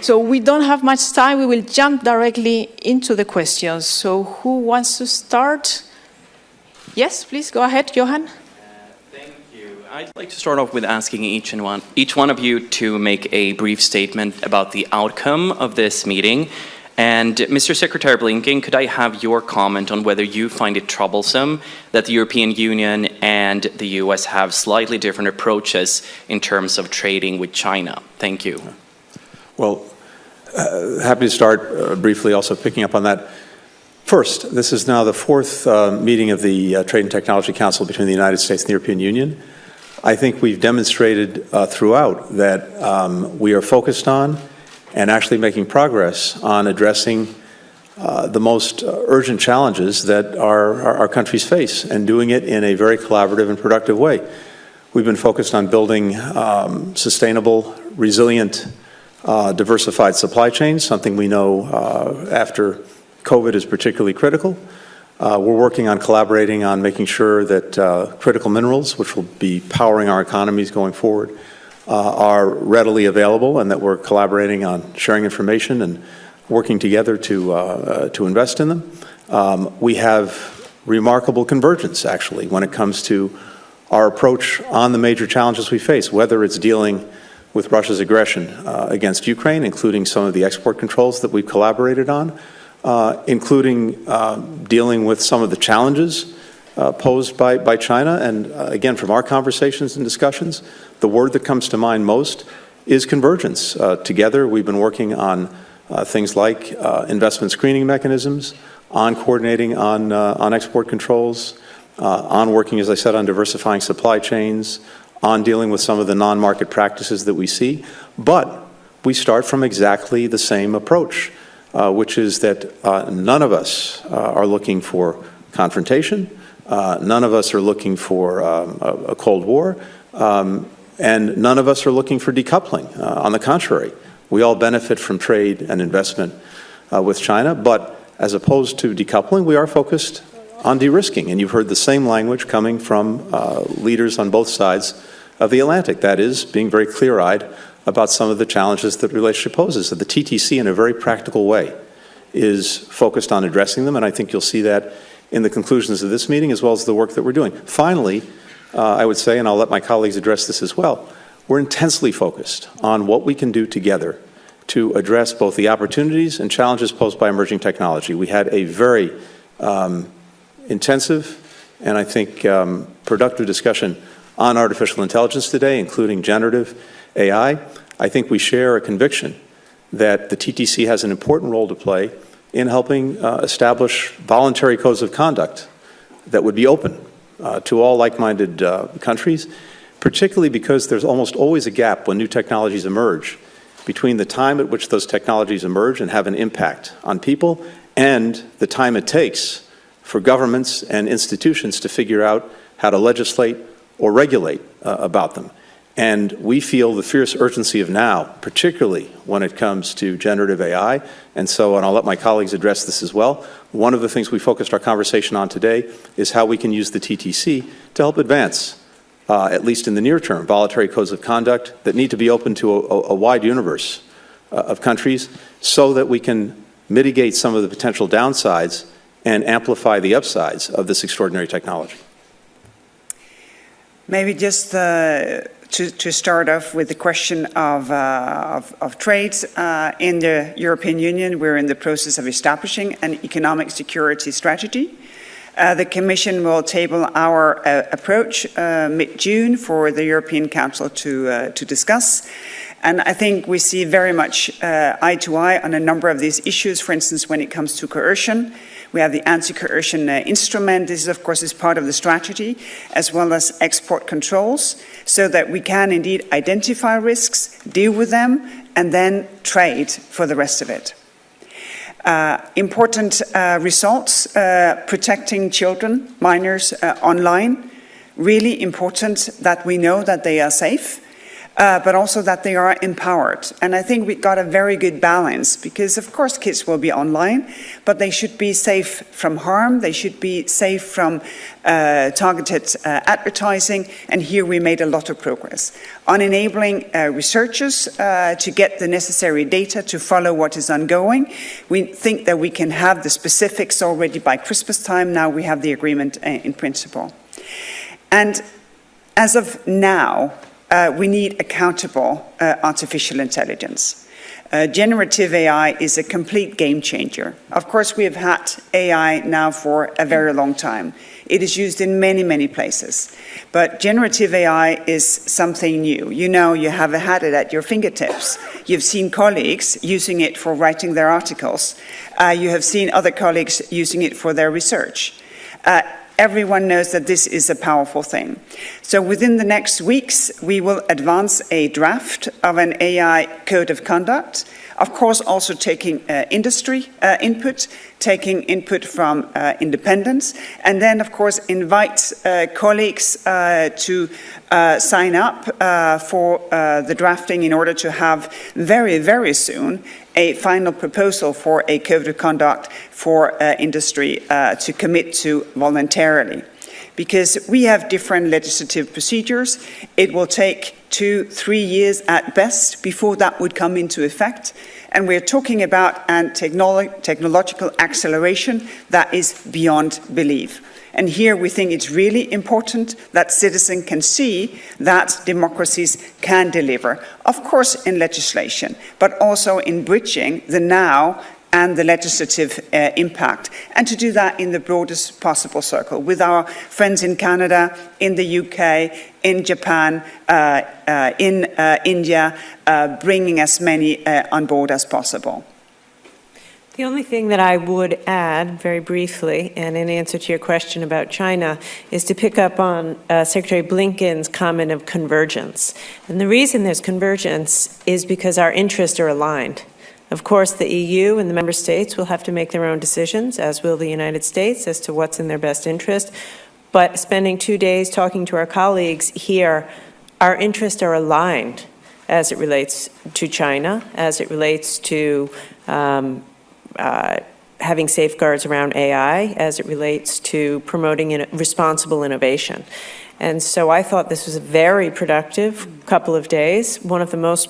So we don't have much time. We will jump directly into the questions. So who wants to start? Yes, please go ahead, Johan. Thank you. I'd like to start off with asking each one of you to make a brief statement about the outcome of this meeting. And Mr. Secretary Blinken, could I have your comment on whether you find it troublesome that the European Union and the US have slightly different approaches in terms of trading with China? Thank you. Well, happy to start briefly also picking up on that. First, this is now the fourth meeting of the Trade and Technology Council between the United States and the European Union. I think we've demonstrated throughout that we are focused on and actually making progress on addressing the most urgent challenges that our countries face, and doing it in a very collaborative and productive way. We've been focused on building sustainable, resilient, diversified supply chains, something we know after COVID is particularly critical. We're working on collaborating on making sure that critical minerals, which will be powering our economies going forward, are readily available, and that we're collaborating on sharing information and working together to invest in them. We have remarkable convergence, actually, when it comes to our approach on the major challenges we face, whether it's dealing with Russia's aggression against Ukraine, including some of the export controls that we've collaborated on, including dealing with some of the challenges posed by China. And again, from our conversations and discussions, the word that comes to mind most is convergence. Together, we've been working on things like investment screening mechanisms, on coordinating on export controls, on working, as I said, on diversifying supply chains, on dealing with some of the non-market practices that we see. But we start from exactly the same approach, which is that none of us are looking for confrontation, none of us are looking for a Cold War, and none of us are looking for decoupling. On the contrary, we all benefit from trade and investment with China, but as opposed to decoupling, we are focused on de-risking. And you've heard the same language coming from leaders on both sides of the Atlantic. That is, being very clear-eyed about some of the challenges that the relationship poses. So the TTC, in a very practical way, is focused on addressing them, and I think you'll see that in the conclusions of this meeting as well as the work that we're doing. Finally, I would say, and I'll let my colleagues address this as well, we're intensely focused on what we can do together to address both the opportunities and challenges posed by emerging technology. We had a very intensive and I think productive discussion on artificial intelligence today, including generative AI. I think we share a conviction that the TTC has an important role to play in helping establish voluntary codes of conduct that would be open to all like-minded countries, particularly because there's almost always a gap when new technologies emerge between the time at which those technologies emerge and have an impact on people and the time it takes for governments and institutions to figure out how to legislate or regulate about them. And we feel the fierce urgency of now, particularly when it comes to generative AI. And so, and I'll let my colleagues address this as well, one of the things we focused our conversation on today is how we can use the TTC to help advance, at least in the near term, voluntary codes of conduct that need to be open to a wide universe of countries so that we can mitigate some of the potential downsides and amplify the upsides of this extraordinary technology. Maybe just to start off with the question of trade in the European Union, we're in the process of establishing an economic security strategy. The Commission will table our approach mid-June for the European Council to discuss. And I think we see very much eye to eye on a number of these issues. For instance, when it comes to coercion, we have the anti-coercion instrument. This, of course, is part of the strategy, as well as export controls, so that we can indeed identify risks, deal with them, and then trade for the rest of it. Important results, protecting children, minors online. Really important that we know that they are safe. but also that they are empowered. And I think we got a very good balance because, of course, kids will be online, but they should be safe from harm. They should be safe from targeted advertising. And here we made a lot of progress on enabling researchers to get the necessary data to follow what is ongoing. We think that we can have the specifics already by Christmas time. Now we have the agreement in principle. And as of now, we need accountable artificial intelligence. Generative AI is a complete game changer. Of course, we have had AI now for a very long time. It is used in many, many places. But generative AI is something new. You know, you have had it at your fingertips. You've seen colleagues using it for writing their articles. You have seen other colleagues using it for their research. Everyone knows that this is a powerful thing. So within the next weeks, we will advance a draft of an AI code of conduct, of course also taking industry input, taking input from independents, and then of course invite colleagues to sign up for the drafting in order to have very, very soon a final proposal for a code of conduct for industry to commit to voluntarily. Because we have different legislative procedures, it will take 2-3 years at best before that would come into effect. And we're talking about a technological acceleration that is beyond belief. And here we think it's really important that citizens can see that democracies can deliver, of course in legislation, but also in bridging the now and the legislative impact, and to do that in the broadest possible circle with our friends in Canada, in the UK, in Japan, in India, bringing as many on board as possible. The only thing that I would add very briefly, and in answer to your question about China, is to pick up on Secretary Blinken's comment of convergence. And the reason there's convergence is because our interests are aligned. Of course, the EU and the member states will have to make their own decisions, as will the United States, as to what's in their best interest. But spending 2 days talking to our colleagues here, our interests are aligned as it relates to China, as it relates to having safeguards around AI, as it relates to promoting responsible innovation. And so I thought this was a very productive couple of days. One of the most,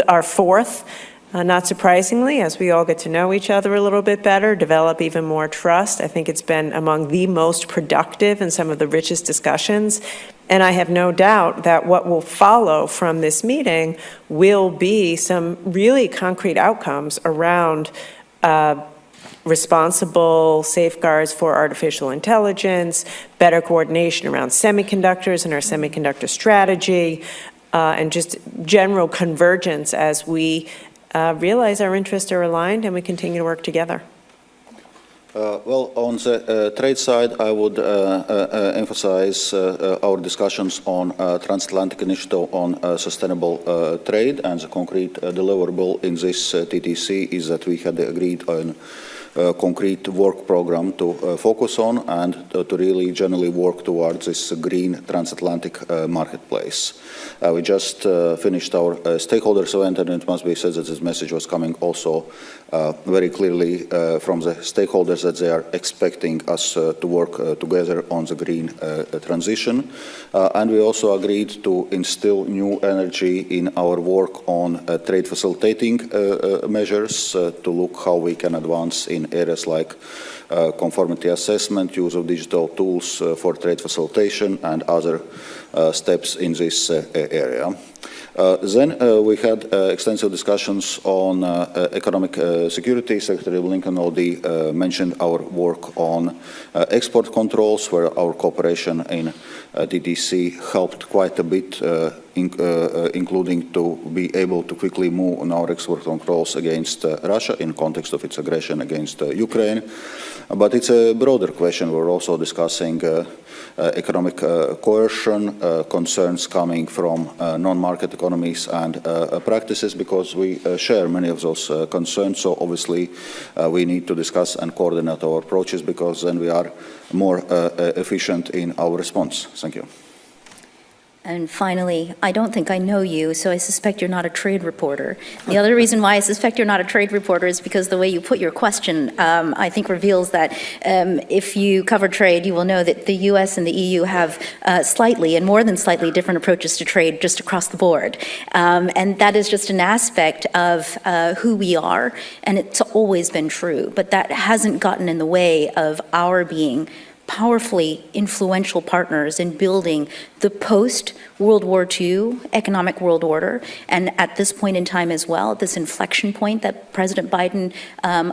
our fourth, not surprisingly, as we all get to know each other a little bit better, develop even more trust. I think it's been among the most productive and some of the richest discussions. And I have no doubt that what will follow from this meeting will be some really concrete outcomes around responsible safeguards for artificial intelligence, better coordination around semiconductors and our semiconductor strategy, and just general convergence as we realize our interests are aligned and we continue to work together. Well, on the trade side, I would emphasize our discussions on transatlantic initiative on sustainable trade, and the concrete deliverable in this TTC is that we had agreed on a concrete work program to focus on and to really generally work towards this green transatlantic marketplace. We just finished our stakeholders event, and it must be said that this message was coming also very clearly from the stakeholders that they are expecting us to work together on the green transition. And we also agreed to instill new energy in our work on trade facilitating measures to look how we can advance in areas like conformity assessment, use of digital tools for trade facilitation, and other steps in this area. Then we had extensive discussions on economic security. Secretary Blinken already mentioned our work on export controls, where our cooperation in TTC helped quite a bit, including to be able to quickly move on our export controls against Russia in context of its aggression against Ukraine. But it's a broader question. We're also discussing economic coercion, concerns coming from non-market economies and practices, because we share many of those concerns. So obviously we need to discuss and coordinate our approaches, because then we are more efficient in our response. Thank you. And finally, I don't think I know you, so I suspect you're not a trade reporter. The other reason why I suspect you're not a trade reporter is because the way you put your question, I think, reveals that if you cover trade, you will know that the US and the EU have slightly and more than slightly different approaches to trade just across the board. And that is just an aspect of who we are, and it's always been true. But that hasn't gotten in the way of our being powerfully influential partners in building the post-World War II economic world order. And at this point in time as well, this inflection point that President Biden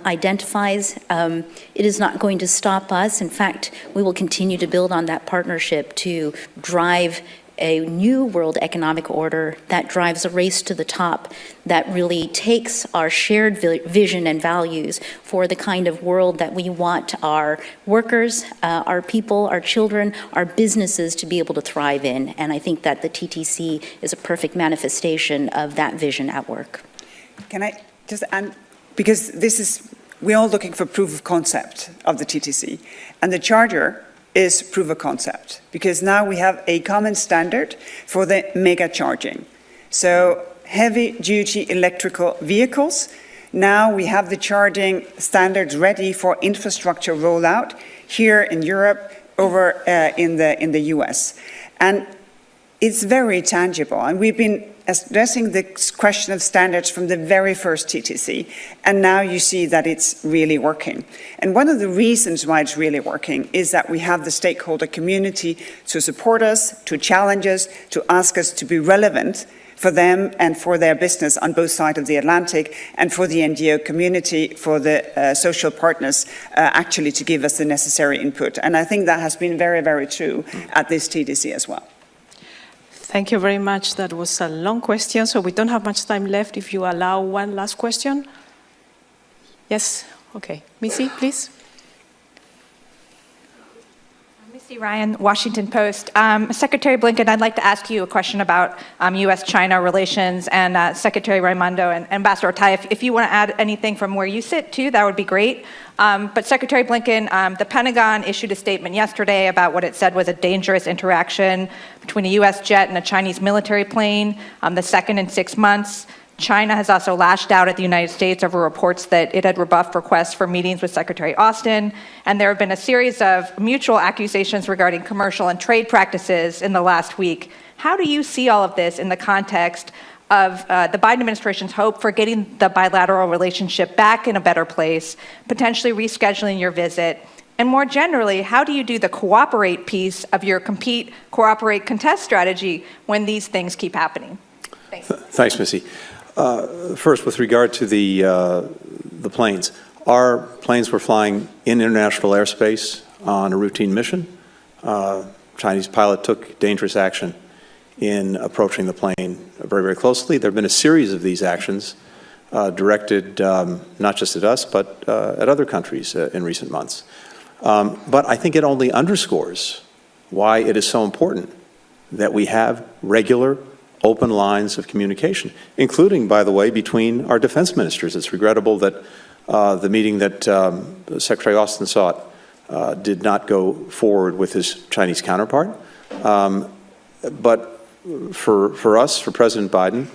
identifies, it is not going to stop us. In fact, we will continue to build on that partnership to drive a new world economic order that drives a race to the top, that really takes our shared vision and values for the kind of world that we want our workers, our people, our children, our businesses to be able to thrive in. And I think that the TTC is a perfect manifestation of that vision at work. Can I just add, because we're all looking for proof of concept of the TTC, and the Charter is proof of concept, because now we have a common standard for the mega charging. So heavy-duty electrical vehicles, now we have the charging standards ready for infrastructure rollout here in Europe, over in the US. And it's very tangible, and we've been addressing the question of standards from the very first TTC, and now you see that it's really working. And one of the reasons why it's really working is that we have the stakeholder community to support us, to challenge us, to ask us to be relevant for them and for their business on both sides of the Atlantic, and for the NGO community, for the social partners, actually to give us the necessary input. And I think that has been very, very true at this TTC as well. Thank you very much. That was a long question, so we don't have much time left. If you allow one last question. Yes, okay. Missy, please. Missy Ryan, Washington Post. Secretary Blinken, I'd like to ask you a question about U.S.-China relations, and Secretary Raimondo and Ambassador Tai, if you want to add anything from where you sit, too, that would be great. But Secretary Blinken, the Pentagon issued a statement yesterday about what it said was a dangerous interaction between a U.S. jet and a Chinese military plane, the second in 6 months. China has also lashed out at the United States over reports that it had rebuffed requests for meetings with Secretary Austin. And there have been a series of mutual accusations regarding commercial and trade practices in the last week. How do you see all of this in the context of the Biden administration's hope for getting the bilateral relationship back in a better place, potentially rescheduling your visit? And more generally, how do you do the cooperate piece of your compete, cooperate, contest strategy when these things keep happening? Thanks. Thanks, Missy. First, with regard to the planes, our planes were flying in international airspace on a routine mission. Chinese pilot took dangerous action in approaching the plane very, very closely. There have been a series of these actions directed not just at us, but at other countries in recent months. But I think it only underscores why it is so important that we have regular, open lines of communication, including, by the way, between our defense ministers. It's regrettable that the meeting that Secretary Austin sought did not go forward with his Chinese counterpart. But for us, for President Biden,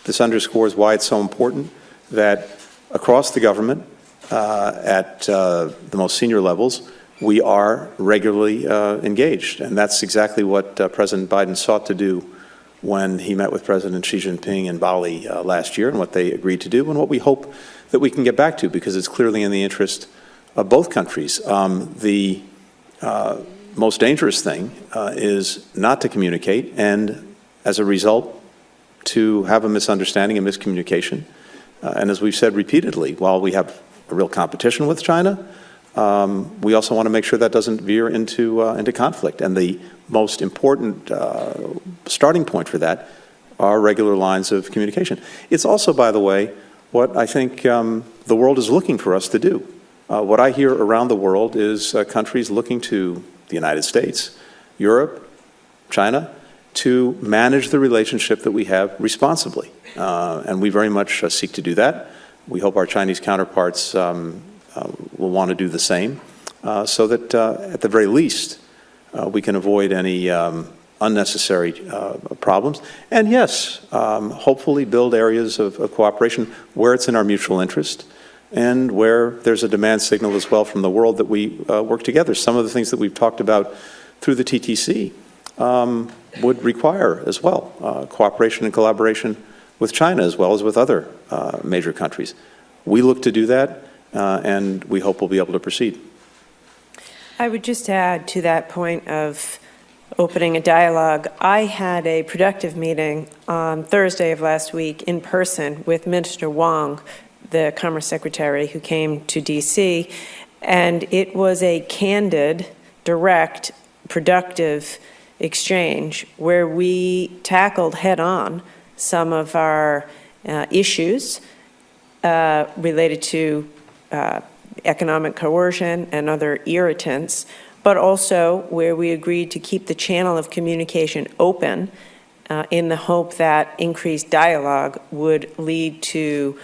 this underscores why it's so important that across the government, at the most senior levels, we are regularly engaged. And that's exactly what President Biden sought to do when he met with President Xi Jinping in Bali last year, and what they agreed to do, and what we hope that we can get back to, because it's clearly in the interest of both countries. The most dangerous thing is not to communicate, and as a result, to have a misunderstanding and miscommunication. And as we've said repeatedly, while we have a real competition with China, we also want to make sure that doesn't veer into conflict. And the most important starting point for that are regular lines of communication. It's also, by the way, what I think the world is looking for us to do. What I hear around the world is countries looking to the United States, Europe, China, to manage the relationship that we have responsibly. And we very much seek to do that. We hope our Chinese counterparts will want to do the same, so that at the very least, we can avoid any unnecessary problems. And yes, hopefully build areas of cooperation where it's in our mutual interest and where there's a demand signal as well from the world that we work together. Some of the things that we've talked about through the TTC would require as well cooperation and collaboration with China as well as with other major countries. We look to do that, and we hope we'll be able to proceed. I would just add to that point of opening a dialogue. I had a productive meeting on Thursday of last week in person with Minister Wong, the Commerce Secretary, who came to D.C., and it was a candid, direct, productive exchange where we tackled head-on some of our issues related to economic coercion and other irritants, but also where we agreed to keep the channel of communication open in the hope that increased dialogue would lead to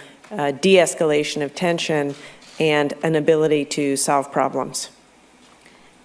de-escalation of tension and an ability to solve problems.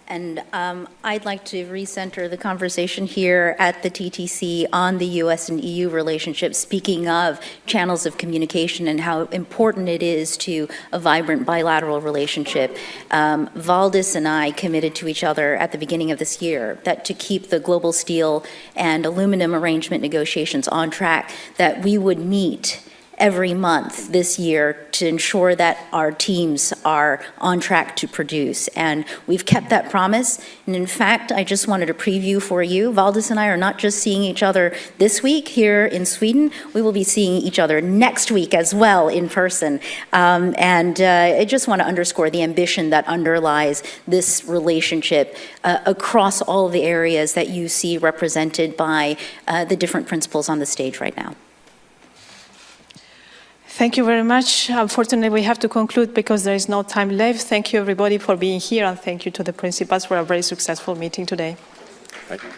And I'd like to recenter the conversation here at the TTC on the U.S. and EU relationship, speaking of channels of communication and how important it is to a vibrant bilateral relationship. Valdis and I committed to each other at the beginning of this year that to keep the global steel and aluminum arrangement negotiations on track, that we would meet every month this year to ensure that our teams are on track to produce. And we've kept that promise. And in fact, I just wanted to preview for you, Valdis and I are not just seeing each other this week here in Sweden, we will be seeing each other next week as well in person. I just want to underscore the ambition that underlies this relationship across all of the areas that you see represented by the different principles on the stage right now. Thank you very much. Unfortunately, we have to conclude because there is no time left. Thank you, everybody, for being here, and thank you to the principals for a very successful meeting today. Thank you.